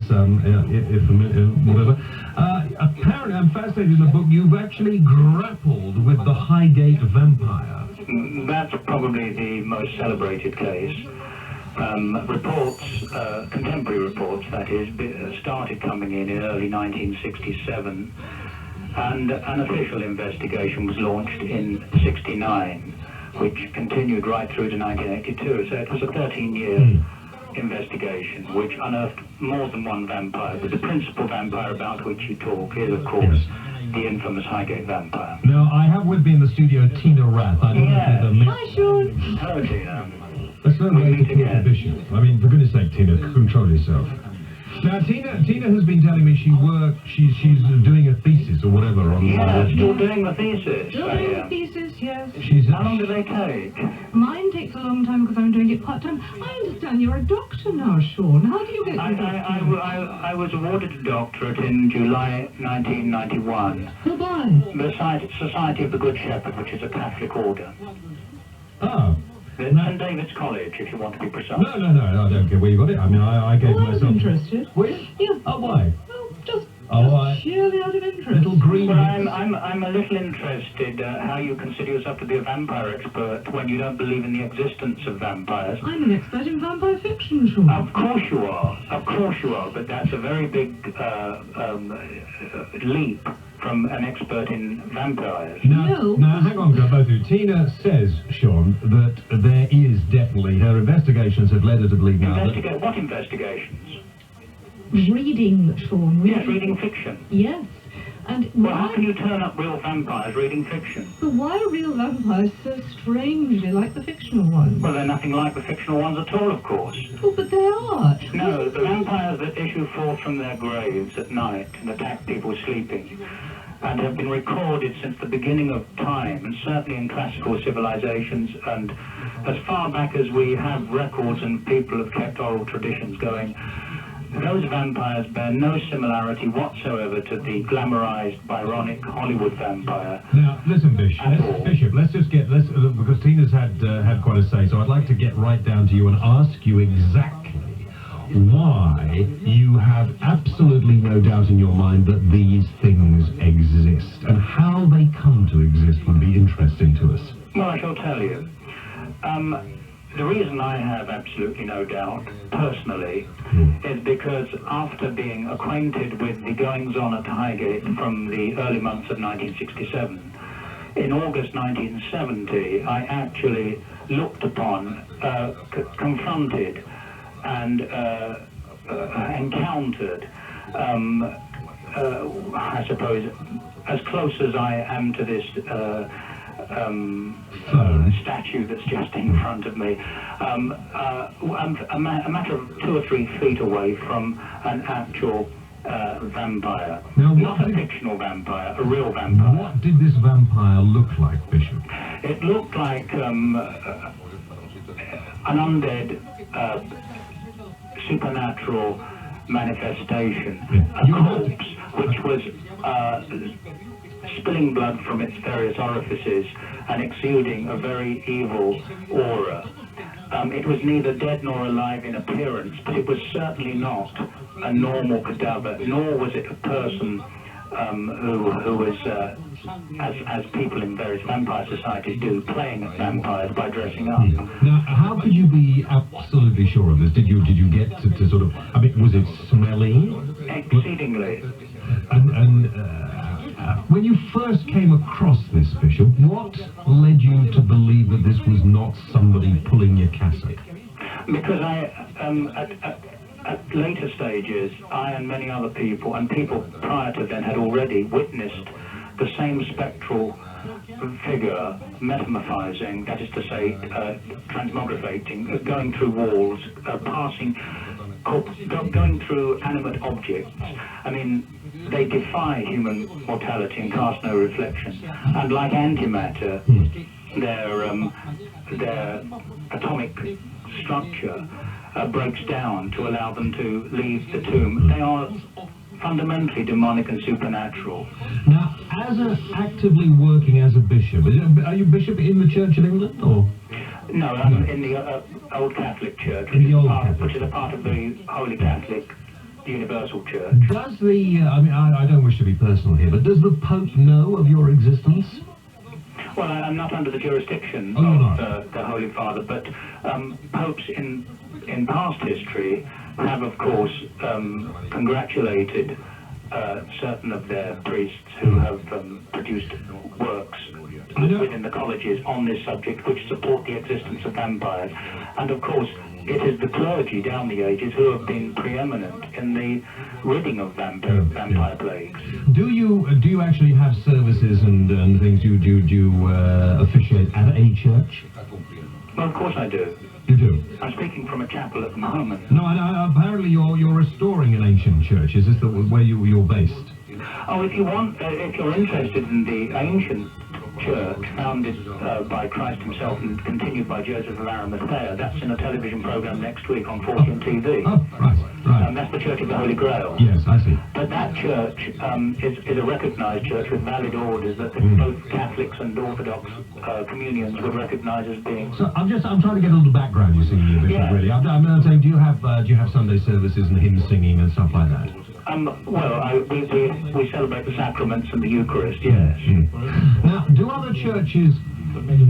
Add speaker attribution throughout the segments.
Speaker 1: whatever. Apparently, I'm fascinated in the book, you've actually grappled with the Highgate vampire.
Speaker 2: That's probably the most celebrated case. Reports, contemporary reports, that is, started coming in early 1967, and an official investigation was launched in '69, which continued right through to 1982. So it was a 13-year investigation which unearthed more than one vampire, but the principal vampire about which you talk is, of course, the infamous Highgate vampire.
Speaker 1: Now, I have with me in the studio Tina Rath. I don't know if
Speaker 3: Hi, Sean.
Speaker 2: Hello, Tina.
Speaker 1: That's no way to talk to Bishop. I mean, for goodness sake, Tina, control yourself. Now, Tina has been telling me she's doing a thesis or whatever on...
Speaker 2: Yeah, still doing the thesis.
Speaker 3: Still doing the thesis, yes.
Speaker 2: How long do they take?
Speaker 3: Mine takes a long time because I'm doing it part-time. I understand you're a doctor now, Sean. How do you get your doctorate?
Speaker 2: I was awarded a doctorate in July 1991.
Speaker 3: Oh, boy.
Speaker 2: The Society of the Good Shepherd, which is a Catholic order.
Speaker 1: Oh.
Speaker 2: St. David's College, if you want to be precise.
Speaker 1: No, I don't care where you got it. I mean, I gave myself...
Speaker 3: I was interested.
Speaker 1: Were you?
Speaker 3: Yeah.
Speaker 1: Oh, why?
Speaker 3: Well, just
Speaker 1: I...
Speaker 3: purely out of interest.
Speaker 1: Little green...
Speaker 2: Well, I'm a little interested how you consider yourself to be a vampire expert when you don't believe in the existence of vampires.
Speaker 3: I'm an expert in vampire fiction, Sean.
Speaker 2: Of course you are. Of course you are. But that's a very big leap from an expert in vampires.
Speaker 1: Now, hang on, both of you. Tina says, Sean, that there is definitely, her investigations have led her to believe now that...
Speaker 2: What investigations?
Speaker 3: Reading, Sean.
Speaker 2: Yes, reading fiction.
Speaker 3: Yes. And
Speaker 2: well, how can you turn up real vampires reading fiction?
Speaker 3: But why are real vampires so strangely like the fictional ones?
Speaker 2: Well, they're nothing like the fictional ones at all, of course.
Speaker 3: Oh, but they are.
Speaker 2: No, the vampires that issue forth from their graves at night and attack people sleeping, and have been recorded since the beginning of time, and certainly in classical civilizations, and as far back as we have records and people have kept oral traditions going, those vampires bear no similarity whatsoever to the glamorized, Byronic Hollywood vampire.
Speaker 1: Now, listen, Bishop, let's just get, because Tina's had quite a say, so I'd like to get right down to you and ask you exactly why you have absolutely no doubt in your mind that these things exist, and how they come to exist would be interesting to us.
Speaker 2: Well, I shall tell you. The reason I have absolutely no doubt, personally, is because after being acquainted with the goings-on at Highgate from the early months of 1967, in August 1970, I actually looked upon, confronted, and encountered, I suppose, as close as I am to this statue that's just in front of me, a matter of 2 or 3 feet away from an actual vampire.
Speaker 1: Now,
Speaker 2: not a fictional vampire, a real vampire.
Speaker 1: What did this vampire look like, Bishop?
Speaker 2: It looked like an undead, supernatural manifestation, a corpse which was spilling blood from its various orifices and exuding a very evil aura. It was neither dead nor alive in appearance, but it was certainly not a normal cadaver, nor was it a person who was, as people in various vampire societies do, playing at vampires by dressing up.
Speaker 1: Now, how could you be absolutely sure of this? Did you get to sort of, I mean, was it smelly?
Speaker 2: Exceedingly.
Speaker 1: And when you first came across this, Bishop, what led you to believe that this was not somebody pulling your cassock?
Speaker 2: Because at later stages, I and many other people, and people prior to then, had already witnessed the same spectral figure metamorphizing, that is to say, transmogrifating, going through walls, going through animate objects. I mean, they defy human mortality and cast no reflection. And like antimatter, their atomic structure breaks down to allow them to leave the tomb. They are fundamentally demonic and supernatural.
Speaker 1: Now, as actively working as a bishop, are you bishop in the Church of England, or?
Speaker 2: No, I'm in the Old Catholic Church, which is a part of the Holy Catholic universal church.
Speaker 1: Does the, I don't wish to be personal here, but does the Pope know of your existence?
Speaker 2: Well, I'm not under the jurisdiction of the Holy Father, but popes in past history have, of course, congratulated certain of their priests who have produced works within the colleges on this subject which support the existence of vampires. And of course, it is the clergy down the ages who have been preeminent in the ridding of vampire plagues.
Speaker 1: Do you actually have services and things? Do you officiate at a church?
Speaker 2: Well, of course I do.
Speaker 1: You do?
Speaker 2: I'm speaking from a chapel at the moment.
Speaker 1: No, apparently you're restoring an ancient church. Is this where you're based?
Speaker 2: Oh, if you want, if you're interested in the ancient church founded by Christ himself and continued by Joseph of Arimathea, that's in a television program next week on Fortune TV.
Speaker 1: Oh, right.
Speaker 2: That's the Church of the Holy Grail.
Speaker 1: Yes, I see.
Speaker 2: But that church is a recognised church with valid orders that both Catholics and Orthodox communions would recognise as being.
Speaker 1: So I'm trying to get a little background. You see, Bishop, really. I'm saying, do you have Sunday services and hymn singing and stuff like that?
Speaker 2: Well, we celebrate the sacraments and the Eucharist, yes.
Speaker 1: Now, do other churches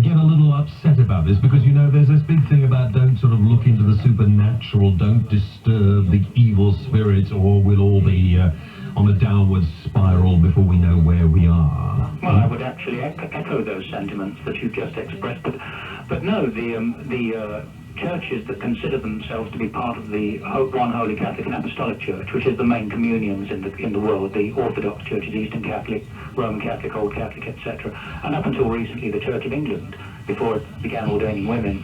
Speaker 1: get a little upset about this? Because, you know, there's this big thing about don't sort of look into the supernatural, don't disturb the evil spirits, or we'll all be on a downward spiral before we know where we are.
Speaker 2: Well, I would actually echo those sentiments that you've just expressed, but no, the churches that consider themselves to be part of the One Holy Catholic and Apostolic Church, which is the main communions in the world, the Orthodox churches, Eastern Catholic, Roman Catholic, Old Catholic, etc., and up until recently the Church of England, before it began ordaining women,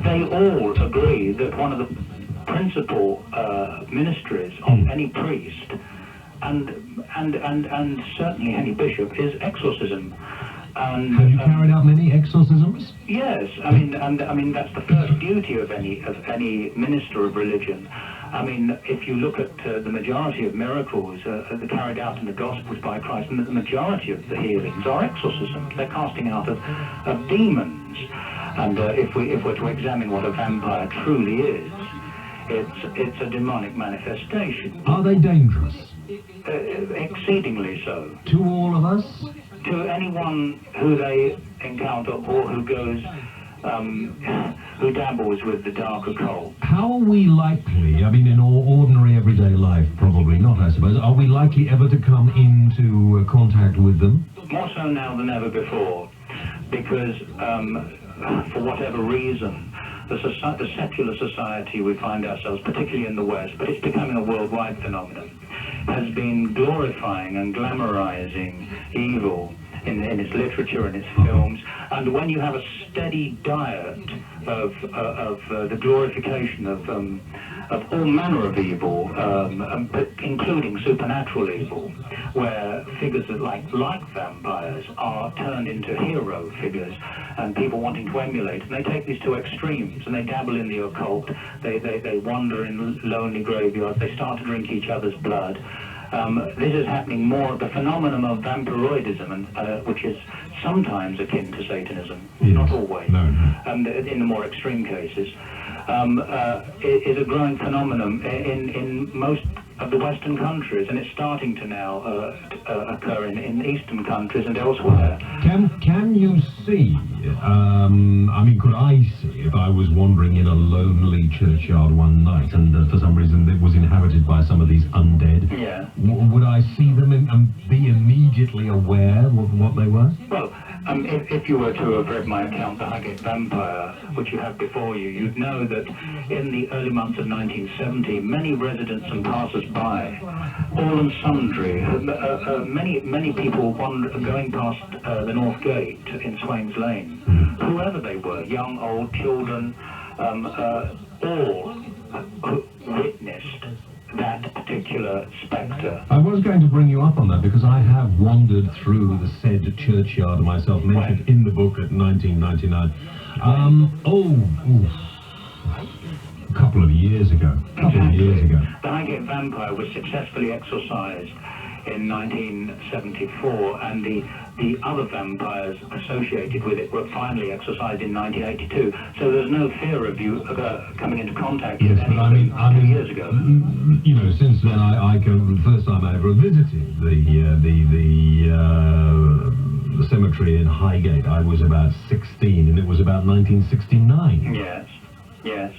Speaker 2: they all agree that one of the principal ministries of any priest and certainly any bishop is exorcism. And,
Speaker 1: have you carried out many exorcisms?
Speaker 2: Yes, I mean that's the first duty of any minister of religion. I mean, if you look at the majority of miracles carried out in the Gospels by Christ, and the majority of the healings are exorcisms. They're casting out of demons. And if we're to examine what a vampire truly is, it's a demonic manifestation.
Speaker 1: Are they dangerous?
Speaker 2: Exceedingly so.
Speaker 1: To all of us?
Speaker 2: To anyone who they encounter or who goes, who dabbles with the dark occult.
Speaker 1: How are we likely, I mean in ordinary everyday life probably not I suppose, are we likely ever to come into contact with them?
Speaker 2: More so now than ever before, because for whatever reason, the secular society we find ourselves, particularly in the West, but it's becoming a worldwide phenomenon, has been glorifying and glamorizing evil in its literature and its films. And when you have a steady diet of the glorification of all manner of evil, but including supernatural evil, where figures that like vampires are turned into hero figures, and people wanting to emulate, and they take these two extremes, and they dabble in the occult, they wander in lonely graveyards, they start to drink each other's blood. This is happening more, the phenomenon of vampirism, which is sometimes akin to Satanism,
Speaker 1: yes.
Speaker 2: not always, in the more extreme cases, is a growing phenomenon in most of the Western countries, and it's starting to now occur in Eastern countries and elsewhere.
Speaker 1: Can you see, I mean, could I see, if I was wandering in a lonely churchyard one night and for some reason it was inhabited by some of these undead,
Speaker 2: yeah.
Speaker 1: Would I see them and be immediately aware of what they were?
Speaker 2: Well, if you were to have read my account, The Highgate Vampire, which you have before you, you'd know that in the early months of 1970, many residents and passers-by, all and sundry, many people going past the North Gate in Swains Lane, whoever they were, young, old, children, all witnessed that particular spectre.
Speaker 1: I was going to bring you up on that because I have wandered through the said churchyard myself, mentioned in the book at 1999. A couple of years ago.
Speaker 2: The Highgate Vampire was successfully exorcised in 1974, and the other vampires associated with it were finally exorcised in 1982. So there's no fear of you coming into contact with any of them 2 years ago.
Speaker 1: You know, since then I the first time I ever visited the cemetery in Highgate, I was about 16, and it was about 1969.
Speaker 2: Yes, yes.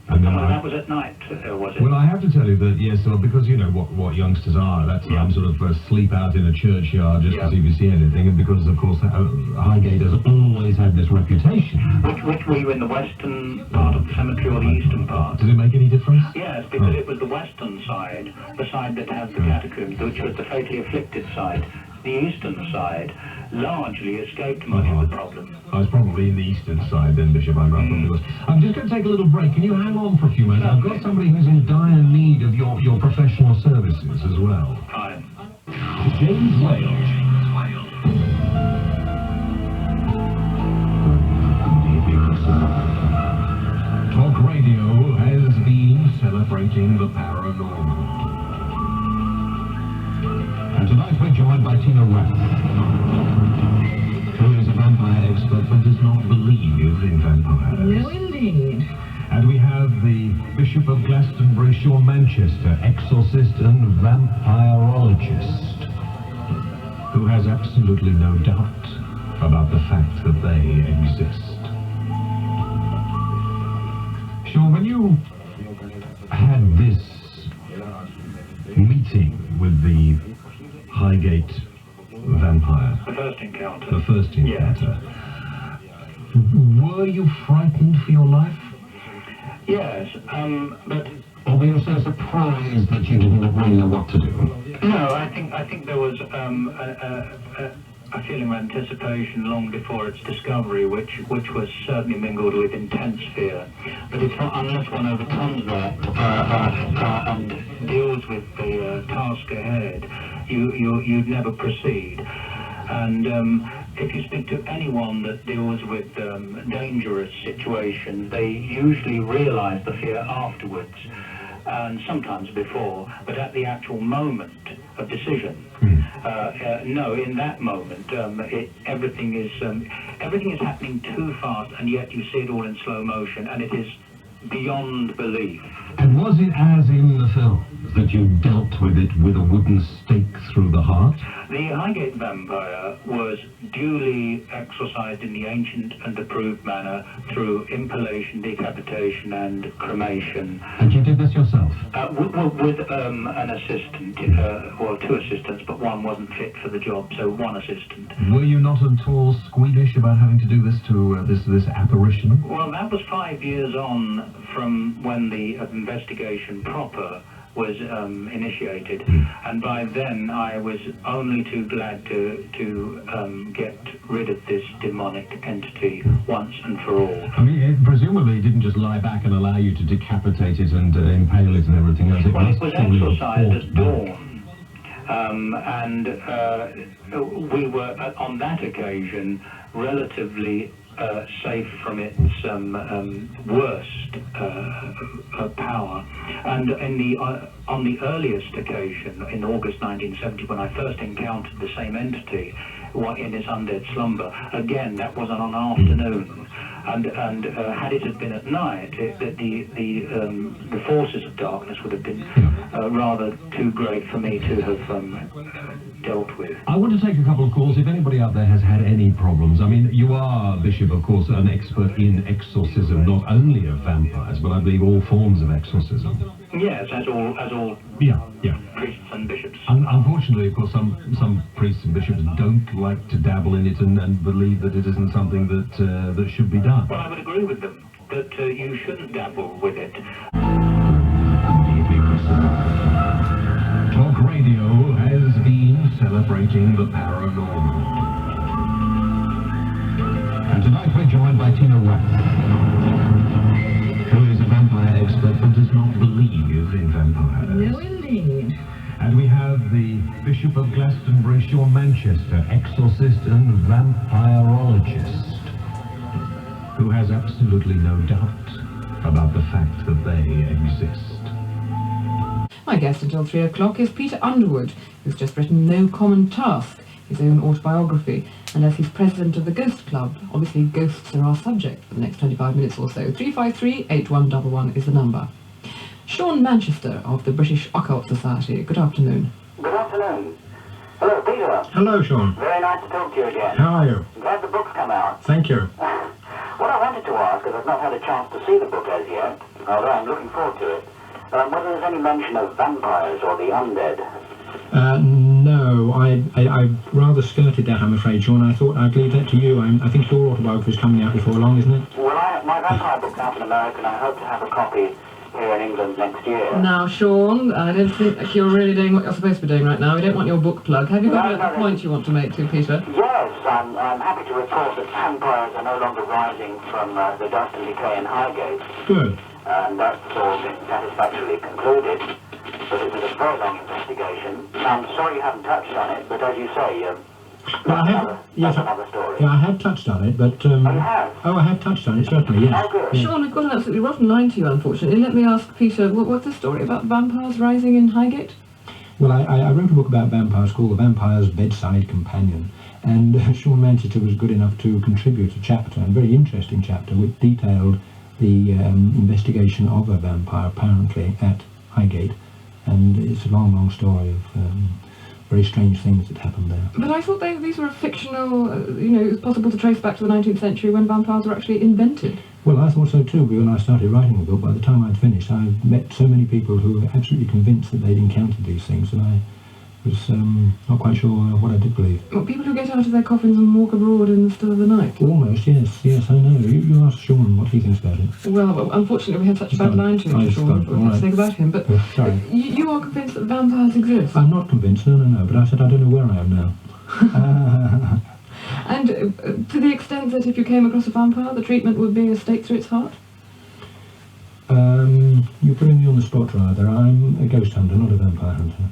Speaker 1: And then
Speaker 2: that was at night, was it?
Speaker 1: Well, I have to tell you that, yes, well, because you know what youngsters are at that time, sort of sleep out in a churchyard just to see if you see anything, and because, of course, Highgate has always had this reputation.
Speaker 2: Which were you in the western part of the cemetery or the eastern part?
Speaker 1: Does it make any difference?
Speaker 2: Yes, because it was the western side, the side that had the catacombs, which was the fatally afflicted side. The eastern side largely escaped much of the problem.
Speaker 1: I was probably in the eastern side then, Bishop. I'm just going to take a little break. Can you hang on for a few minutes? I've got somebody who's in dire need of your professional services as well.
Speaker 2: Fine.
Speaker 1: James Wales. Talk radio has been celebrating the paranormal. And tonight we're joined by Tina Rath, who is a vampire expert but does not believe in vampires.
Speaker 3: No, indeed.
Speaker 1: And we have the Bishop of Glastonbury, Sean Manchester, exorcist and vampirologist, who has absolutely no doubt about the fact that they exist. Sean, when you had this meeting with the Highgate vampire,
Speaker 2: The first encounter.
Speaker 1: the first encounter, were you frightened for your life?
Speaker 2: Yes, but
Speaker 1: Or were you so surprised that you didn't really know what to do?
Speaker 2: no, I think there was a feeling of anticipation long before its discovery, which was certainly mingled with intense fear. But it's not unless one overcomes that and deals with the task ahead, you'd never proceed. And if you speak to anyone that deals with dangerous situations, they usually realize the fear afterwards, and sometimes before, but at the actual moment of decision. No, in that moment, everything is happening too fast, and yet you see it all in slow motion, and it is beyond belief.
Speaker 1: And was it as in the film that you dealt with it with a wooden stake through the heart?
Speaker 2: The Highgate vampire was duly exorcised in the ancient and approved manner through impalation, decapitation, and cremation.
Speaker 1: And you did this yourself?
Speaker 2: With an assistant, well, two assistants, but one wasn't fit for the job, so one assistant.
Speaker 1: Were you not at all squeamish about having to do this to this apparition?
Speaker 2: Well, that was 5 years on from when the investigation proper was initiated, and by then I was only too glad to get rid of this demonic entity once and for all.
Speaker 1: I mean, presumably it didn't just lie back and allow you to decapitate it and impale it and everything else.
Speaker 2: Well, it was exorcised at dawn, and we were, on that occasion, relatively safe from its worst power. And on the earliest occasion, in August 1970, when I first encountered the same entity in its undead slumber, again, that was on an afternoon. And had it have been at night, the forces of darkness would have been rather too great for me to have dealt with.
Speaker 1: I want to take a couple of calls. If anybody out there has had any problems, I mean, you are, Bishop, of course, an expert in exorcism, not only of vampires, but I believe all forms of exorcism.
Speaker 2: Yes, as all
Speaker 1: Yeah.
Speaker 2: priests and bishops.
Speaker 1: Unfortunately, of course, some priests and bishops don't like to dabble in it and believe that it isn't something that should be done.
Speaker 2: Well, I would agree with them that you shouldn't dabble with it.
Speaker 1: Talk radio has been celebrating the paranormal. And tonight we're joined by Tina Rath, who is a vampire expert but does not believe in vampires.
Speaker 3: No, indeed.
Speaker 1: And we have the Bishop of Glastonbury, Sean Manchester, exorcist and vampirologist, who has absolutely no doubt about the fact that they exist.
Speaker 3: My guest until 3 o'clock is Peter Underwood, who's just written No Common Task, his own autobiography, and as he's president of the Ghost Club, obviously ghosts are our subject for the next 25 minutes or so. 353-8111 is the number. Sean Manchester of the British Occult Society, good afternoon.
Speaker 4: Good afternoon. Hello, Peter.
Speaker 5: Hello, Sean.
Speaker 4: Very nice to talk to you again.
Speaker 5: How are you?
Speaker 4: I'm glad the book's come out.
Speaker 5: Thank you.
Speaker 4: What I wanted to ask, because I've not had a chance to see the book as yet, although I'm looking forward to it, whether there's any mention of vampires or the undead.
Speaker 5: No, I rather skirted that, I'm afraid, Sean. I thought I'd leave that to you. I think your autobiography is coming out before long, isn't it?
Speaker 4: Well, my vampire book's out in America, and I hope to have a copy here in England next year.
Speaker 3: Now, Sean, I don't think you're really doing what you're supposed to be doing right now. We don't want your book plug. Have you got a point you want to make to Peter?
Speaker 4: Yes, I'm happy to report that vampires are no longer rising from the dust and decay in Highgate.
Speaker 5: Good.
Speaker 4: And that's all been satisfactorily concluded. But it was a very long investigation. I'm sorry you haven't touched on it, but as you say, that's another story.
Speaker 5: Yeah, I had touched on it, but...
Speaker 4: Oh, you have?
Speaker 5: Oh, I have touched on it, certainly, yes.
Speaker 4: Oh, good.
Speaker 5: Yes.
Speaker 3: Sean, I've got an absolutely rotten line to you, unfortunately. Let me ask Peter, what's the story about vampires rising in Highgate?
Speaker 5: Well, I wrote a book about vampires called The Vampire's Bedside Companion, and Sean Manchester was good enough to contribute a chapter, a very interesting chapter, which detailed the investigation of a vampire, apparently, at Highgate. And it's a long, long story of very strange things that happened there.
Speaker 3: But I thought these were fictional, it was possible to trace back to the 19th century when vampires were actually invented.
Speaker 5: Well, I thought so too, but when I started writing the book, by the time I'd finished, I met so many people who were absolutely convinced that they'd encountered these things, and I was not quite sure what I did believe.
Speaker 3: Well, people who get out of their coffins and walk abroad in the still of the night?
Speaker 5: Almost, yes, I know. You ask Sean what he thinks about it.
Speaker 3: Well, unfortunately we had such a bad line to him, Sean, we had to think about him, but
Speaker 5: sorry.
Speaker 3: You are convinced that vampires exist?
Speaker 5: I'm not convinced, no, but I said I don't know where I am now.
Speaker 3: And to the extent that if you came across a vampire, the treatment would be a stake through its heart?
Speaker 5: You're putting me on the spot rather. I'm a ghost hunter, not a vampire hunter.